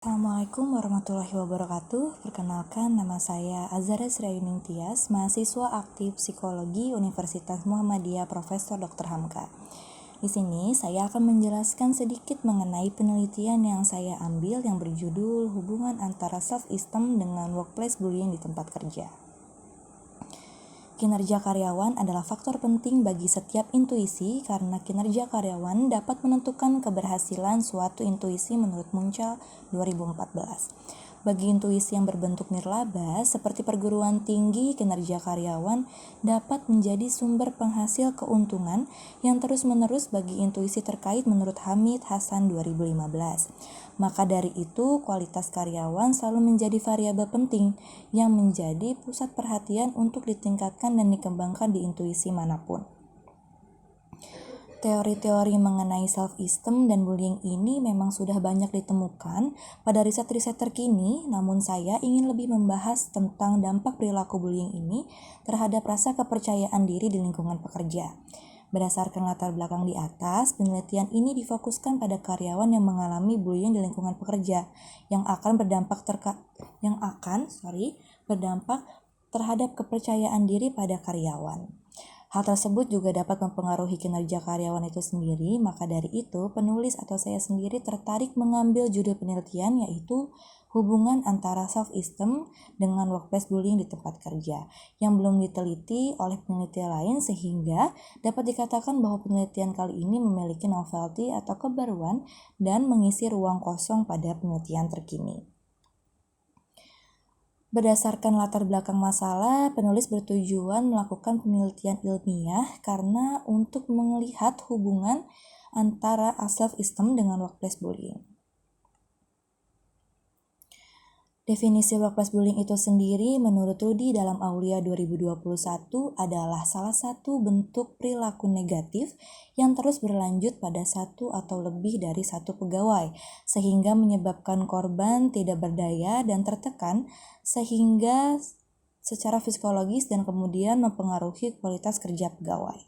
Assalamualaikum warahmatullahi wabarakatuh. Perkenalkan, nama saya Azhara Sriayuning Tias, mahasiswa aktif Psikologi Universitas Muhammadiyah Profesor Dr. Hamka. Di sini saya akan menjelaskan sedikit mengenai penelitian yang saya ambil yang berjudul hubungan antara self-esteem dengan workplace bullying di tempat kerja. Kinerja karyawan adalah faktor penting bagi setiap intuisi karena kinerja karyawan dapat menentukan keberhasilan suatu intuisi menurut Munchal 2014. Bagi intuisi yang berbentuk nirlaba, seperti perguruan tinggi, kinerja karyawan dapat menjadi sumber penghasil keuntungan yang terus-menerus bagi intuisi terkait menurut Hamid Hasan 2015. Maka dari itu, kualitas karyawan selalu menjadi variabel penting yang menjadi pusat perhatian untuk ditingkatkan dan dikembangkan di intuisi manapun. Teori-teori mengenai self-esteem dan bullying ini memang sudah banyak ditemukan pada riset-riset terkini, namun saya ingin lebih membahas tentang dampak perilaku bullying ini terhadap rasa kepercayaan diri di lingkungan pekerja. Berdasarkan latar belakang di atas, penelitian ini difokuskan pada karyawan yang mengalami bullying di lingkungan pekerja yang akan berdampak terhadap kepercayaan diri pada karyawan. Hal tersebut juga dapat mempengaruhi kinerja karyawan itu sendiri, maka dari itu penulis atau saya sendiri tertarik mengambil judul penelitian yaitu hubungan antara self-esteem dengan workplace bullying di tempat kerja yang belum diteliti oleh peneliti lain, sehingga dapat dikatakan bahwa penelitian kali ini memiliki novelty atau kebaruan dan mengisi ruang kosong pada penelitian terkini. Berdasarkan latar belakang masalah, penulis bertujuan melakukan penelitian ilmiah karena untuk melihat hubungan antara self-esteem dengan workplace bullying. Definisi workplace bullying itu sendiri menurut Rudy dalam Aulia 2021 adalah salah satu bentuk perilaku negatif yang terus berlanjut pada satu atau lebih dari satu pegawai, sehingga menyebabkan korban tidak berdaya dan tertekan, sehingga secara psikologis dan kemudian mempengaruhi kualitas kerja pegawai.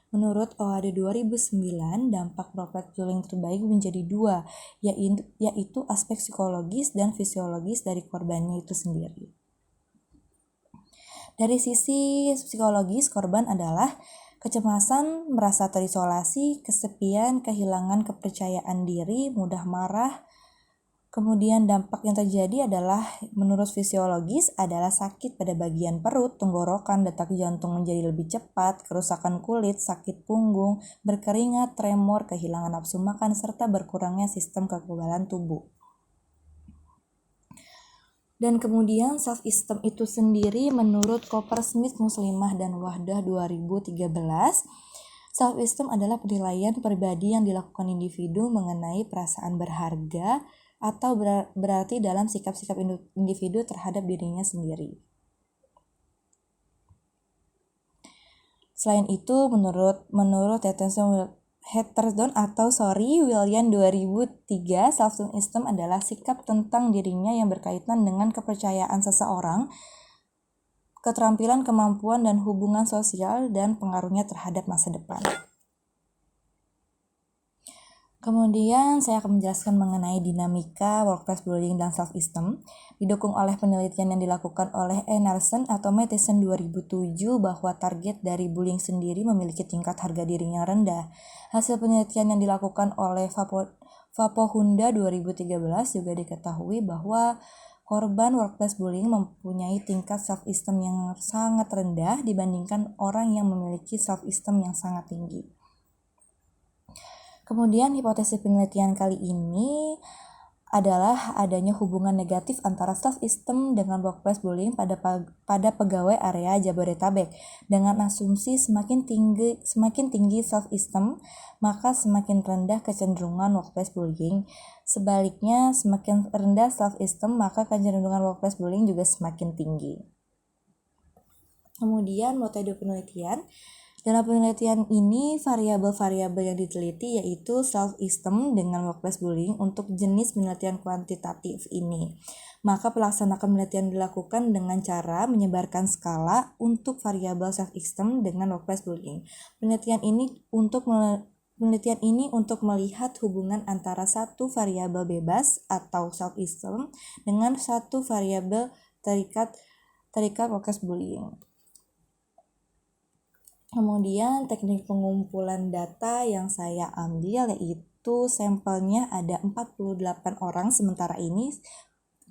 Menurut OAD 2009, dampak workplace bullying terbagi menjadi dua, yaitu aspek psikologis dan fisiologis dari korbannya itu sendiri. Dari sisi psikologis, korban adalah kecemasan, merasa terisolasi, kesepian, kehilangan kepercayaan diri, mudah marah. Kemudian dampak yang terjadi adalah menurut fisiologis adalah sakit pada bagian perut, tenggorokan, detak jantung menjadi lebih cepat, kerusakan kulit, sakit punggung, berkeringat, tremor, kehilangan nafsu makan, serta berkurangnya sistem kekebalan tubuh. Dan kemudian self-esteem itu sendiri menurut Coppersmith, Muslimah, dan Wahdah 2013, self-esteem adalah penilaian pribadi yang dilakukan individu mengenai perasaan berharga atau berarti dalam sikap-sikap individu terhadap dirinya sendiri. Selain itu, menurut William 2003, self-esteem adalah sikap tentang dirinya yang berkaitan dengan kepercayaan seseorang, keterampilan, kemampuan, dan hubungan sosial, dan pengaruhnya terhadap masa depan. Kemudian saya akan menjelaskan mengenai dinamika workplace bullying dan self-esteem, didukung oleh penelitian yang dilakukan oleh Emerson atau Matheson 2007 bahwa target dari bullying sendiri memiliki tingkat harga diri yang rendah. Hasil penelitian yang dilakukan oleh Fapohunda 2013 juga diketahui bahwa korban workplace bullying mempunyai tingkat self-esteem yang sangat rendah dibandingkan orang yang memiliki self-esteem yang sangat tinggi. Kemudian hipotesis penelitian kali ini adalah adanya hubungan negatif antara self-esteem dengan workplace bullying pada pegawai area Jabodetabek. Dengan asumsi semakin tinggi self-esteem, maka semakin rendah kecenderungan workplace bullying. Sebaliknya, semakin rendah self-esteem, maka kecenderungan workplace bullying juga semakin tinggi. Kemudian metode penelitian. Dalam penelitian ini, variabel-variabel yang diteliti yaitu self-esteem dengan workplace bullying untuk jenis penelitian kuantitatif ini. Maka pelaksanaan penelitian dilakukan dengan cara menyebarkan skala untuk variabel self-esteem dengan workplace bullying. Penelitian ini untuk Penelitian ini untuk melihat hubungan antara satu variabel bebas atau self-esteem dengan satu variabel terikat workplace bullying. Kemudian teknik pengumpulan data yang saya ambil yaitu sampelnya ada 48 orang, sementara ini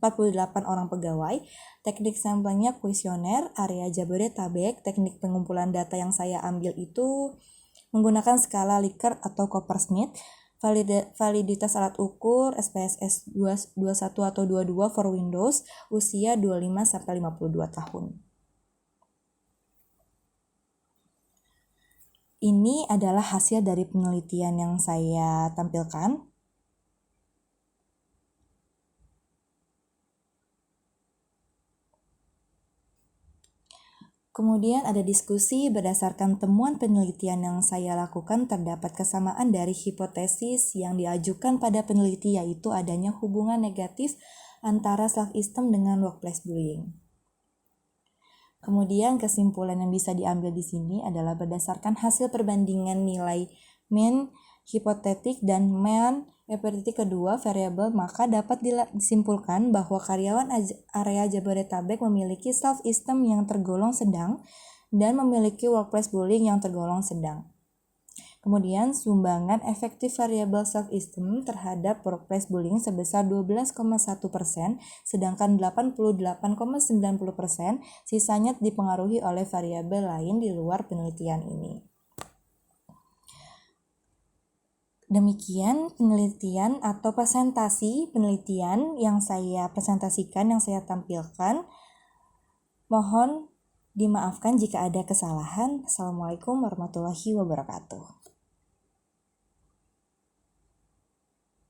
48 orang pegawai. Teknik sampelnya kuesioner area Jabodetabek. Teknik pengumpulan data yang saya ambil itu menggunakan skala Likert atau Coppersmith. Validitas alat ukur SPSS 21 atau 22 for Windows, usia 25-52 tahun. Ini adalah hasil dari penelitian yang saya tampilkan. Kemudian ada diskusi berdasarkan temuan penelitian yang saya lakukan terdapat kesamaan dari hipotesis yang diajukan pada peneliti, yaitu adanya hubungan negatif antara self-esteem dengan workplace bullying. Kemudian kesimpulan yang bisa diambil di sini adalah berdasarkan hasil perbandingan nilai mean hipotetik dan mean hipotetik kedua variabel, maka dapat disimpulkan bahwa karyawan area Jabodetabek memiliki self-esteem yang tergolong sedang dan memiliki workplace bullying yang tergolong sedang. Kemudian sumbangan efektif variabel self-esteem terhadap workplace bullying sebesar 12,1%, sedangkan 88,90% sisanya dipengaruhi oleh variabel lain di luar penelitian ini. Demikian penelitian atau presentasi penelitian yang saya presentasikan, yang saya tampilkan. Mohon dimaafkan jika ada kesalahan. Assalamualaikum warahmatullahi wabarakatuh.